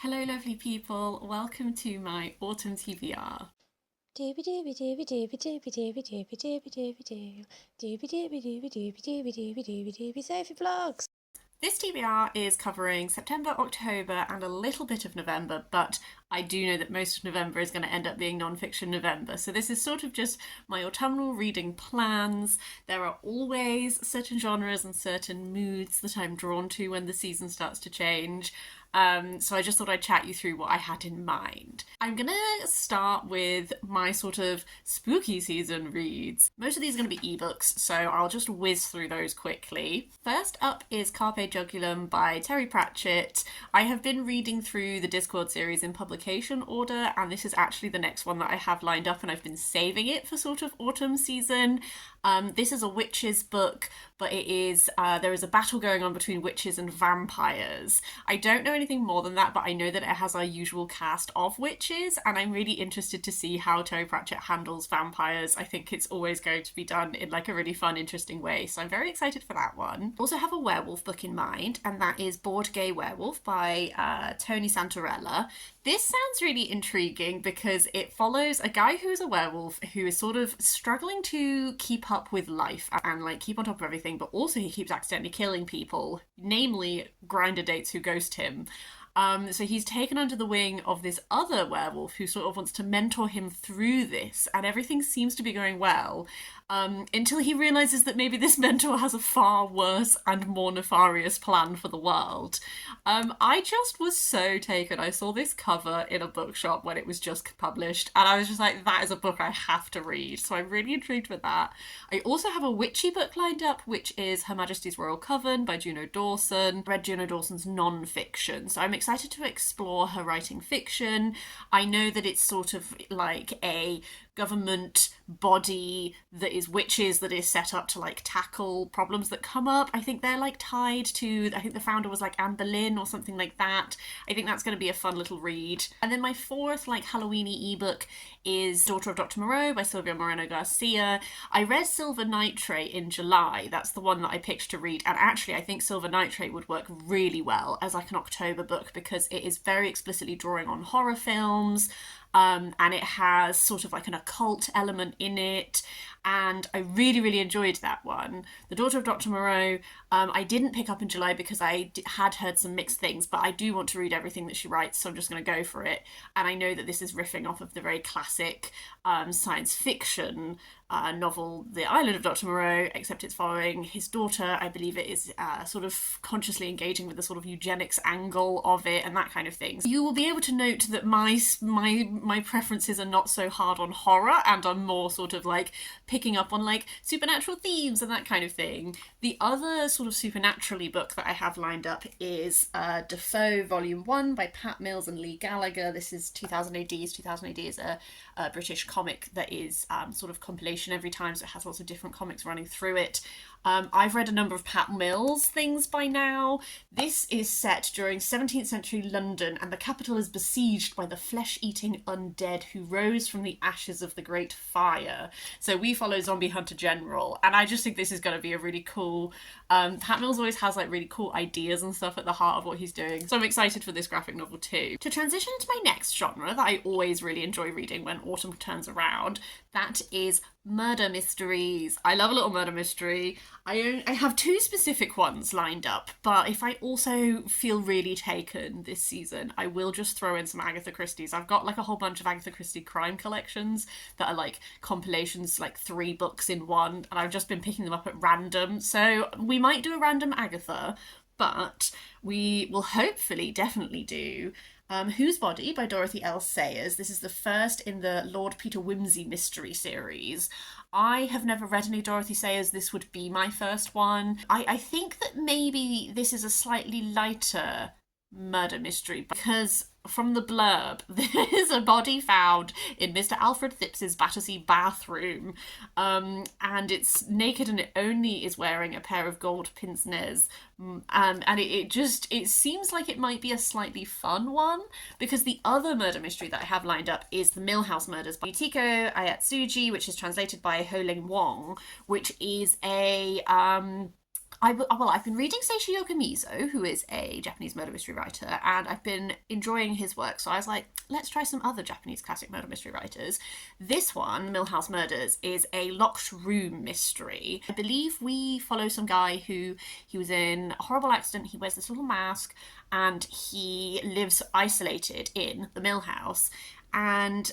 Hello, lovely people. Welcome to my autumn TBR. Dooby dooby dooby dooby dooby dooby dooby dooby dooby doo. Dooby dooby dooby dooby dooby dooby dooby dooby Sophie vlogs. This TBR is covering September, October, and a little bit of November, but I do know that most of November is going to end up being non-fiction November. So this is sort of just my autumnal reading plans. There are always certain genres and certain moods that I'm drawn to when the season starts to change. So I just thought I'd chat you through what I had in mind. I'm gonna start with my sort of spooky season reads. Most of these are gonna be ebooks, so I'll just whiz through those quickly. First up is Carpe Jugulum by Terry Pratchett. I have been reading through the Discord series in publication order, and this is actually the next one that I have lined up, and I've been saving it for sort of autumn season. This is a witches book, but it is there is a battle going on between witches and vampires. I don't know anything more than that, but I know that it has our usual cast of witches, and I'm really interested to see how Terry Pratchett handles vampires. I think it's always going to be done in like a really fun, interesting way, so I'm very excited for that one. Also have a werewolf book in mind, and that is Bored Gay Werewolf by Tony Santorello. This sounds really intriguing because it follows a guy who is a werewolf who is sort of struggling to keep up with life and like keep on top of everything, but also he keeps accidentally killing people, namely grinder dates who ghost him. So he's taken under the wing of this other werewolf who sort of wants to mentor him through this, and everything seems to be going well, until he realizes that maybe this mentor has a far worse and more nefarious plan for the world. I just was so taken. I saw this cover in a bookshop when it was just published, and I was just like, that is a book I have to read. So I'm really intrigued with that. I also have a witchy book lined up, which is Her Majesty's Royal Coven by Juno Dawson. I read Juno Dawson's non-fiction, so I'm excited to explore her writing fiction. I know that it's sort of like a government body that is witches that is set up to like tackle problems that come up. I think they're like tied to, I think the founder was like Anne Boleyn or something like that. I think that's going to be a fun little read. And then my fourth like Halloween-y ebook is Daughter of Dr. Moreau by Silvia Moreno Garcia. I read Silver Nitrate in July. That's the one that I picked to read, and actually I think Silver Nitrate would work really well as like an October book because it is very explicitly drawing on horror films. And it has sort of like an occult element in it, and I really, really enjoyed that one. The Daughter of Dr. Moreau, I didn't pick up in July because I had heard some mixed things, but I do want to read everything that she writes, so I'm just going to go for it. And I know that this is riffing off of the very classic science fiction novel The Island of Dr. Moreau, except it's following his daughter. I believe it is sort of consciously engaging with the sort of eugenics angle of it and that kind of thing. So you will be able to note that my preferences are not so hard on horror and are more sort of like picking up on like supernatural themes and that kind of thing. The other sort of supernaturally book that I have lined up is Defoe Volume 1 by Pat Mills and Leigh Gallagher. This is 2000 AD. 2000 AD is a British comic that is sort of compilation every time, so it has lots of different comics running through it. I've read a number of Pat Mills things by now. This is set during 17th century London, and the capital is besieged by the flesh-eating undead who rose from the ashes of the Great Fire. So we follow Zombie Hunter General, and I just think this is going to be a really cool... Pat Mills always has like really cool ideas and stuff at the heart of what he's doing, so I'm excited for this graphic novel too. To transition into my next genre that I always really enjoy reading when autumn turns around, that is murder mysteries. I love a little murder mystery. I have two specific ones lined up, but if I also feel really taken this season, I will just throw in some Agatha Christie's. I've got like a whole bunch of Agatha Christie crime collections that are like compilations, like 3 books in one, and I've just been picking them up at random. So we might do a random Agatha, but we will hopefully definitely do Whose Body by Dorothy L. Sayers. This is the first in the Lord Peter Wimsey mystery series. I have never read any Dorothy Sayers. This would be my first one. I think that maybe this is a slightly lighter murder mystery because from the blurb, there is a body found in Mr. Alfred Thipps's Battersea bathroom, and it's naked and it only is wearing a pair of gold pince-nez, and it seems like it might be a slightly fun one, because the other murder mystery that I have lined up is The Millhouse Murders by Yukito Ayatsuji, which is translated by Ho-Ling Wong, which is a I've been reading Seishi Yokomizo, who is a Japanese murder mystery writer, and I've been enjoying his work. So I was like, let's try some other Japanese classic murder mystery writers. This one, Millhouse Murders, is a locked room mystery. I believe we follow some guy who he was in a horrible accident. He wears this little mask, and he lives isolated in the mill house. And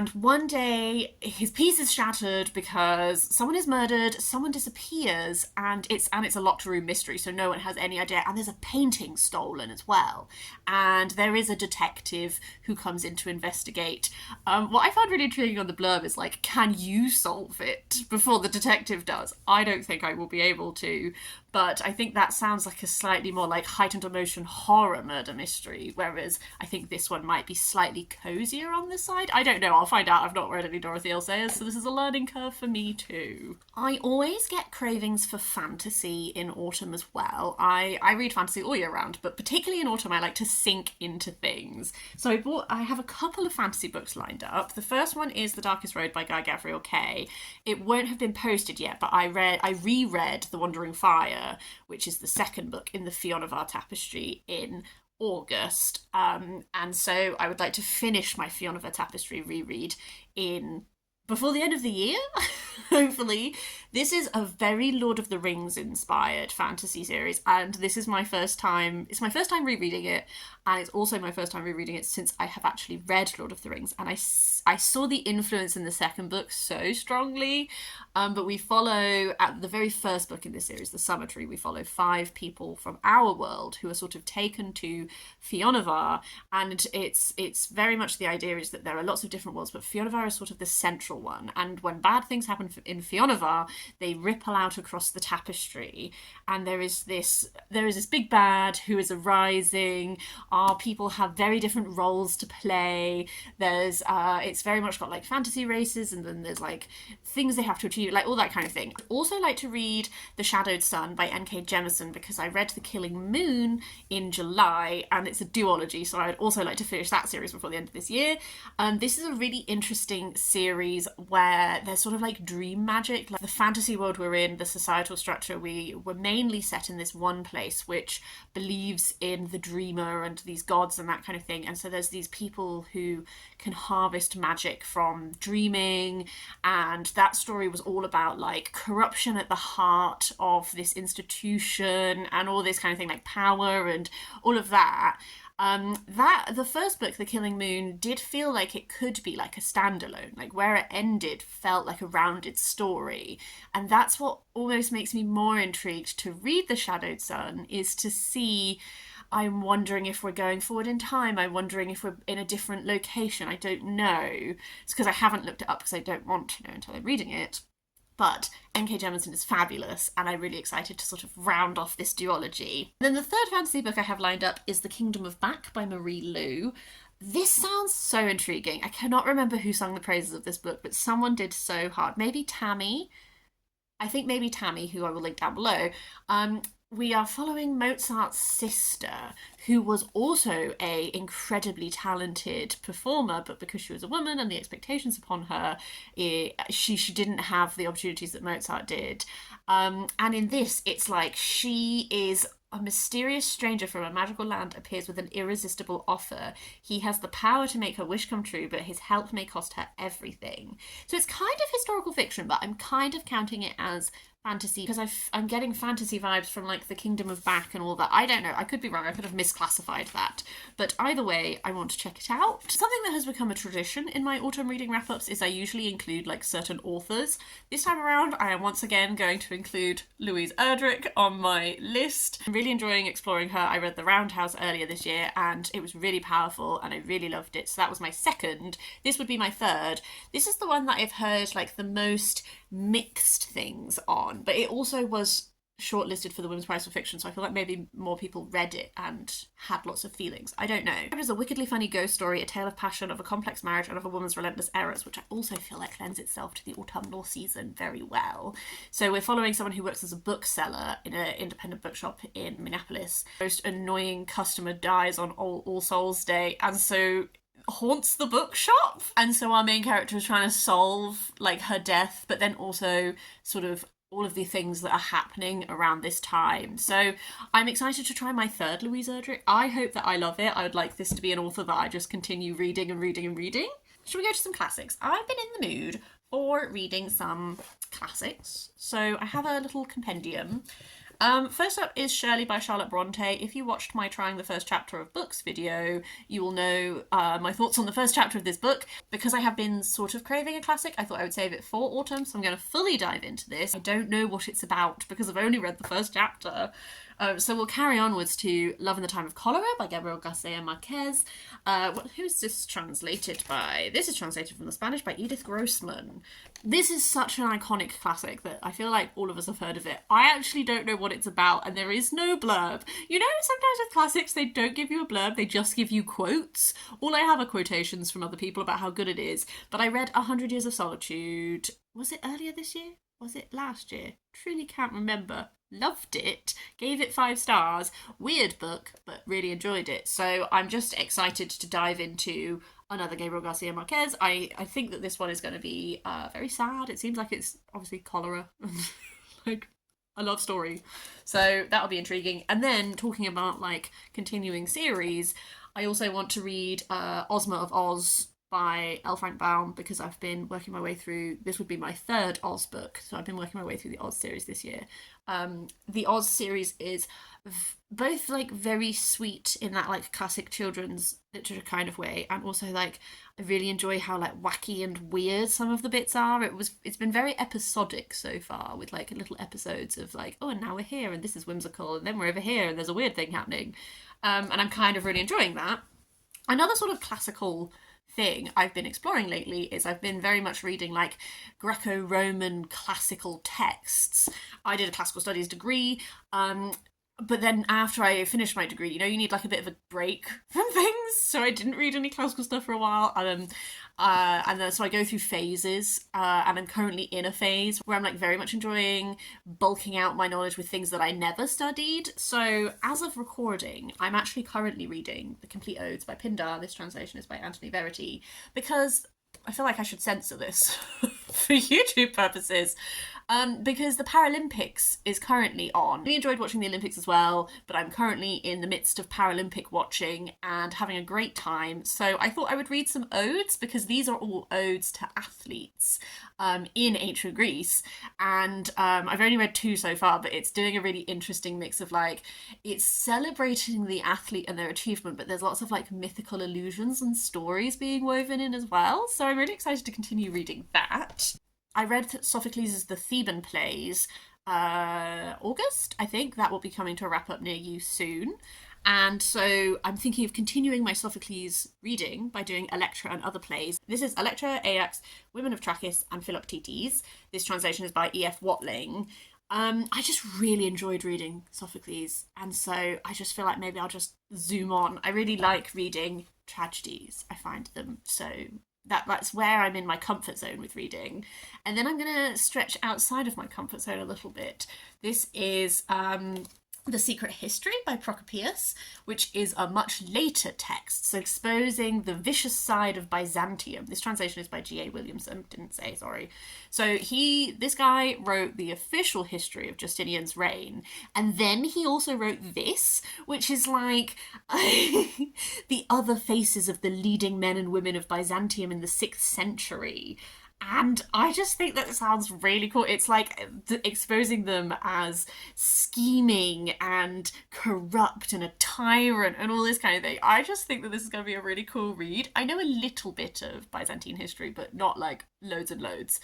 one day his peace is shattered because someone is murdered, someone disappears, and it's a locked room mystery, so no one has any idea. And there's a painting stolen as well. And there is a detective who comes in to investigate. What I found really intriguing on the blurb is like, can you solve it before the detective does? I don't think I will be able to. But I think that sounds like a slightly more like heightened emotion horror murder mystery, whereas I think this one might be slightly cozier on this side. I don't know, I'll find out. I've not read any Dorothy Elsayers, so this is a learning curve for me too. I always get cravings for fantasy in autumn as well. I read fantasy all year round, but particularly in autumn I like to sink into things. So I have a couple of fantasy books lined up. The first one is The Darkest Road by Gavriel K. It won't have been posted yet, but I reread The Wandering Fire, which is the second book in the Fionavar Tapestry, in August. And so I would like to finish my Fionavar Tapestry reread before the end of the year, hopefully. This is a very Lord of the Rings inspired fantasy series, and this is my first time. It's my first time rereading it, and it's also my first time rereading it since I have actually read Lord of the Rings, and I saw the influence in the second book so strongly. But we follow, at the very first book in this series, The Summer Tree, we follow 5 people from our world who are sort of taken to Fionavar, and it's very much the idea is that there are lots of different worlds, but Fionavar is sort of the central one, and when bad things happen in Fionavar, they ripple out across the tapestry, and there is this big bad who is arising. Our people have very different roles to play. There's it's very much got like fantasy races, and then there's like things they have to achieve, like all that kind of thing. I also like to read The Shadowed Sun by NK Jemisin because I read The Killing Moon in July, and it's a duology, so I'd also like to finish that series before the end of this year. This is a really interesting series where there's sort of like dream magic, like the fantasy world we're in, the societal structure. We were mainly set in this one place which believes in the dreamer and these gods and that kind of thing, and so there's these people who can harvest magic from dreaming, and that story was all about like corruption at the heart of this institution and all this kind of thing, like power and all of that. The first book, The Killing Moon, did feel like it could be like a standalone, like where it ended felt like a rounded story, and that's what almost makes me more intrigued to read The Shadowed Sun, is to see. I'm wondering if we're going forward in time. I'm wondering if we're in a different location. I don't know. It's because I haven't looked it up because I don't want to know until I'm reading it. But NK Jemisin is fabulous, and I'm really excited to sort of round off this duology. Then the third fantasy book I have lined up is The Kingdom of Back by Marie Lu. This sounds so intriguing. I cannot remember who sung the praises of this book, but someone did so hard. Maybe Tammy. I think maybe Tammy, who I will link down below. We are following Mozart's sister, who was also a incredibly talented performer, but because she was a woman and the expectations upon her, she didn't have the opportunities that Mozart did. And in this, it's like she is a mysterious stranger from a magical land appears with an irresistible offer. He has the power to make her wish come true, but his help may cost her everything. So it's kind of historical fiction, but I'm kind of counting it as fantasy because I'm getting fantasy vibes from like The Kingdom of Back and all that. I don't know, I could be wrong, I could have misclassified that, but either way I want to check it out. Something that has become a tradition in my autumn reading wrap-ups is I usually include like certain authors. This time around I am once again going to include Louise Erdrich on my list. I'm really enjoying exploring her. I read The Roundhouse earlier this year and it was really powerful and I really loved it, so that was my second. This would be my third. This is the one that I've heard like the most mixed things on, but it also was shortlisted for the Women's Prize for Fiction, so I feel like maybe more people read it and had lots of feelings. I don't know. It is a wickedly funny ghost story, a tale of passion, of a complex marriage, and of a woman's relentless errors, which I also feel like lends itself to the autumnal season very well. So we're following someone who works as a bookseller in an independent bookshop in Minneapolis. The most annoying customer dies on All Souls Day, and so haunts the bookshop, and so our main character is trying to solve like her death, but then also sort of all of the things that are happening around this time. So I'm excited to try my third Louise Erdrich. I hope that I love it. I would like this to be an author that I just continue reading and reading and reading. Should we go to some classics? I've been in the mood for reading some classics. So I have a little compendium. First up is Shirley by Charlotte Bronte. If you watched my trying the first chapter of books video, you will know my thoughts on the first chapter of this book. Because I have been sort of craving a classic, I thought I would save it for autumn, so I'm going to fully dive into this. I don't know what it's about because I've only read the first chapter. So we'll carry onwards to Love in the Time of Cholera by Gabriel, Garcia, Marquez. Who is this translated by? This is translated from the Spanish by Edith Grossman. This is such an iconic classic that I feel like all of us have heard of it. I actually don't know what it's about, and there is no blurb. You know, sometimes with classics, they don't give you a blurb, they just give you quotes. All I have are quotations from other people about how good it is. But I read 100 Years of Solitude. Was it earlier this year? Was it last year? Truly can't remember. Loved it, gave it 5 stars. Weird book, but really enjoyed it. So I'm just excited to dive into another Gabriel Garcia Marquez. I think that this one is going to be very sad. It seems like it's obviously cholera. Like a love story. So that'll be intriguing. And then talking about like continuing series, I also want to read Ozma of Oz by L. Frank Baum, because I've been working my way through, this would be my third Oz book, so I've been working my way through the Oz series this year. The Oz series is both like very sweet in that like classic children's literature kind of way, and also like I really enjoy how like wacky and weird some of the bits are. It's been very episodic so far, with like little episodes of like, oh, and now we're here and this is whimsical, and then we're over here and there's a weird thing happening, and I'm kind of really enjoying that. Another sort of classical thing I've been exploring lately is I've been very much reading like Greco-Roman classical texts. I did a classical studies degree, but then after I finished my degree, you know, you need like a bit of a break from things, so I didn't read any classical stuff for a while, and then so I go through phases, and I'm currently in a phase where I'm like very much enjoying bulking out my knowledge with things that I never studied. So as of recording, I'm actually currently reading The Complete Odes by Pindar. This translation is by Anthony Verity, because I feel like I should censor this for YouTube purposes, because the Paralympics is currently on. I really enjoyed watching the Olympics as well, but I'm currently in the midst of Paralympic watching and having a great time. So I thought I would read some odes, because these are all odes to athletes in ancient Greece. And I've only read 2 so far, but it's doing a really interesting mix of like, it's celebrating the athlete and their achievement, but there's lots of like mythical allusions and stories being woven in as well. So I'm really excited to continue reading that. I read Sophocles' The Theban Plays August, I think. That will be coming to a wrap up near you soon. And so I'm thinking of continuing my Sophocles reading by doing Electra and other plays. This is Electra, Ajax, Women of Trachis, and Philoctetes. This translation is by E.F. Watling. I just really enjoyed reading Sophocles, and so I just feel like maybe I'll just zoom on. I really like reading tragedies. I find them so... That's where I'm in my comfort zone with reading. And then I'm going to stretch outside of my comfort zone a little bit. This is The Secret History by Procopius, which is a much later text, so exposing the vicious side of Byzantium. This translation is by G.A. Williamson, didn't say, sorry. So this guy wrote the official history of Justinian's reign, and then he also wrote this, which is like the other faces of the leading men and women of Byzantium in the 6th century. And I just think that sounds really cool. It's like exposing them as scheming and corrupt and a tyrant and all this kind of thing. I just think that this is going to be a really cool read. I know a little bit of Byzantine history, but not like loads and loads.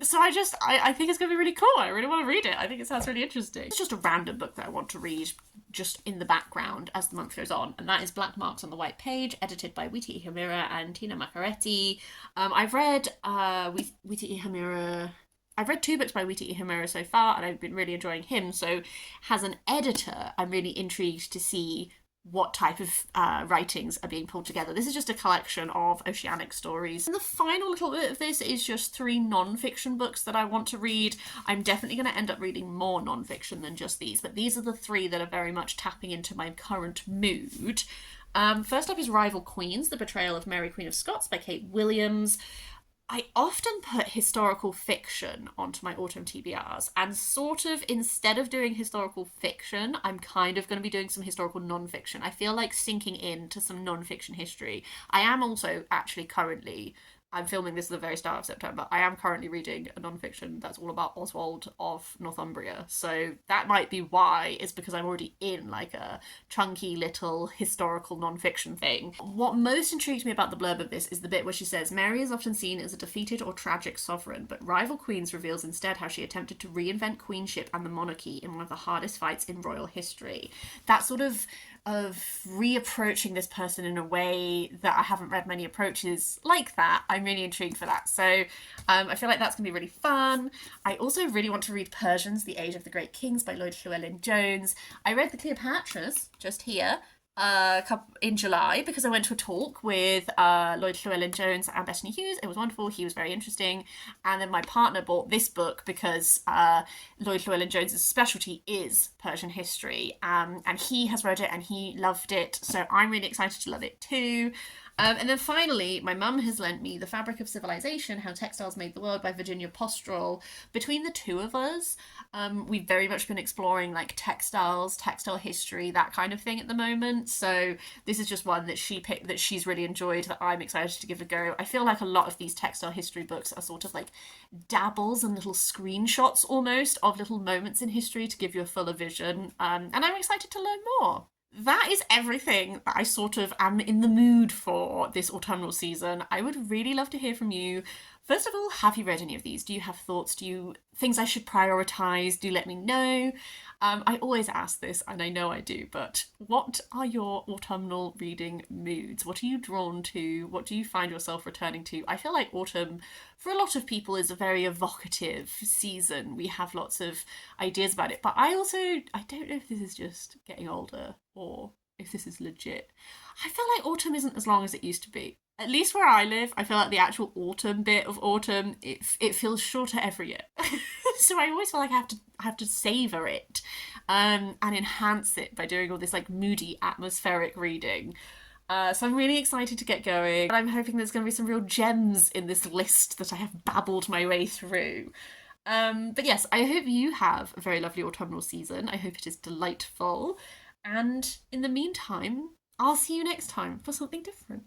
So I think it's going to be really cool. I really want to read it. I think it sounds really interesting. It's just a random book that I want to read just in the background as the month goes on, and that is Black Marks on the White Page, edited by Witi Ihimura and Tina Macaretti. I've read Witi Ihimura. I've read 2 books by Witi Ihimura so far, and I've been really enjoying him. So as an editor, I'm really intrigued to see what type of writings are being pulled together. This is just a collection of oceanic stories. And the final little bit of this is just 3 non-fiction books that I want to read. I'm definitely going to end up reading more non-fiction than just these, but these are the 3 that are very much tapping into my current mood. First up is Rival Queens, The Betrayal of Mary Queen of Scots by Kate Williams. I often put historical fiction onto my autumn TBRs, and sort of instead of doing historical fiction, I'm kind of going to be doing some historical non-fiction. I feel like sinking into some non-fiction history. I am also actually currently, I'm filming this at the very start of September. I am currently reading a non-fiction that's all about Oswald of Northumbria. So that might be why, it's because I'm already in like a chunky little historical non-fiction thing. What most intrigues me about the blurb of this is the bit where she says, Mary is often seen as a defeated or tragic sovereign, but Rival Queens reveals instead how she attempted to reinvent queenship and the monarchy in one of the hardest fights in royal history. That sort of reapproaching this person in a way that I haven't read many approaches like that. I'm really intrigued for that. So I feel like that's going to be really fun. I also really want to read Persians, The Age of the Great Kings by Lloyd Llewellyn Jones. I read The Cleopatras just here in July because I went to a talk with Lloyd Llewellyn Jones and Bethany Hughes. It was wonderful. He was very interesting. And then my partner bought this book because Lloyd Llewellyn Jones's specialty is Persian history. And he has read it and he loved it. So I'm really excited to love it too. And then finally, my mum has lent me The Fabric of Civilization, How Textiles Made the World by Virginia Postrel. Between the two of us, we've very much been exploring like textiles, textile history, that kind of thing at the moment. So this is just one that she picked that she's really enjoyed, that I'm excited to give a go. I feel like a lot of these textile history books are sort of like dabbles and little screenshots almost of little moments in history to give you a fuller vision. And I'm excited to learn more. That is everything that I sort of am in the mood for this autumnal season. I would really love to hear from you. First of all, have you read any of these? Do you have thoughts? Do you things I should prioritize? Do let me know. I always ask this, and I know I do, but what are your autumnal reading moods? What are you drawn to? What do you find yourself returning to? I feel like autumn, for a lot of people, is a very evocative season. We have lots of ideas about it, but I don't know if this is just getting older or if this is legit. I feel like autumn isn't as long as it used to be. At least where I live, I feel like the actual autumn bit of autumn, it feels shorter every year. So I always feel like I have to savor it, and enhance it by doing all this like moody atmospheric reading. So I'm really excited to get going. And I'm hoping there's going to be some real gems in this list that I have babbled my way through. But yes, I hope you have a very lovely autumnal season. I hope it is delightful. And in the meantime, I'll see you next time for something different.